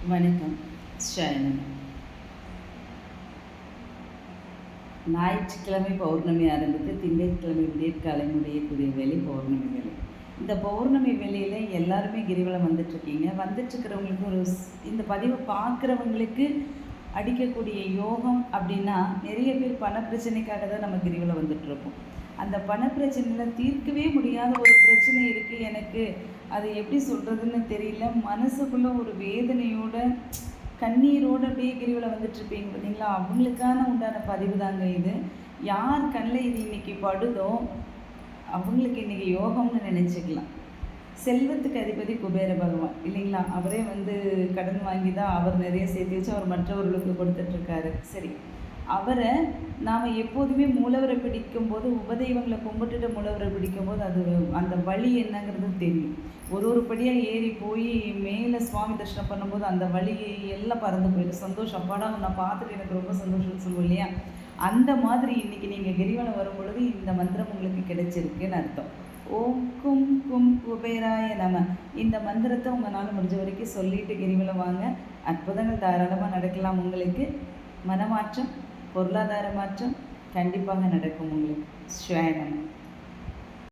வணக்கம். ஷயனம். ஞாயிற்றுக்கிழமை பௌர்ணமி ஆரம்பித்து திங்கட்கிழமை விடியற்காலை முடியக்கூடிய வேலை பௌர்ணமி வேலை. இந்த பௌர்ணமி வேலையில் எல்லாருமே கிரிவலம் வந்துட்டுருக்கீங்க. வந்துட்டுருக்கிறவங்களுக்கு இந்த பதிவை பார்க்குறவங்களுக்கு அடிக்கக்கூடிய யோகம் அப்படின்னா, நிறைய பேர் பண பிரச்சனைக்காக தான் நம்ம கிரிவலம் வந்துட்டுருப்போம். அந்த பண பிரச்சனையில் தீர்க்கவே முடியாத ஒரு பிரச்சனை இருக்குது எனக்கு, அதை எப்படி சொல்கிறதுன்னு தெரியல, மனசுக்குள்ளே ஒரு வேதனையோட கண்ணீரோடு அப்படியே கிரிவலம் வந்துட்டுருப்பீங்க பார்த்தீங்களா, அவங்களுக்கான உண்டான பதிவு தாங்க இது. யார் கண்ணில் இது இன்றைக்கி படுதோ அவங்களுக்கு இன்றைக்கி யோகம்னு நினச்சிக்கலாம். செல்வத்துக்கு அதிபதி குபேர பகவான் இல்லைங்களா, அவரே கடன் வாங்கி தான் அவர் நிறைய சேர்த்து வச்சு அவர் மற்றவர்களுக்கு கொடுத்துட்ருக்காரு. சரி, அவரை நாம் எப்போதுமே மூலவரை பிடிக்கும்போது, உபதெய்வங்களை கும்பிட்டுட்டு மூலவரை பிடிக்கும்போது அது அந்த வழி என்னங்கிறது தெரியும். ஒரு படியாக ஏறி போய் மேலே சுவாமி தரிசனம் பண்ணும்போது அந்த வழி எல்லாம் பறந்து போயிடும். சந்தோஷம், அப்பாடா நான் பார்த்துட்டு எனக்கு ரொம்ப சந்தோஷம்னு சொல்லுவோம் இல்லையா, அந்த மாதிரி இன்றைக்கி நீங்கள் கிரிவலம் வரும் பொழுது இந்த மந்திரம் உங்களுக்கு கிடைச்சிருக்குன்னு அர்த்தம். ஓம் கும் கும் குபேராய நம. இந்த மந்திரத்தை உங்களால் முடிஞ்ச வரைக்கும் சொல்லிட்டு கிரிவலம் வாங்க. அற்புதங்கள் தாராளமாக நடக்கலாம். உங்களுக்கு மனமாற்றம், பொருளாதார மாற்றம் கண்டிப்பாக நடக்கும் உங்களுக்கு. ஸ்வயனம்.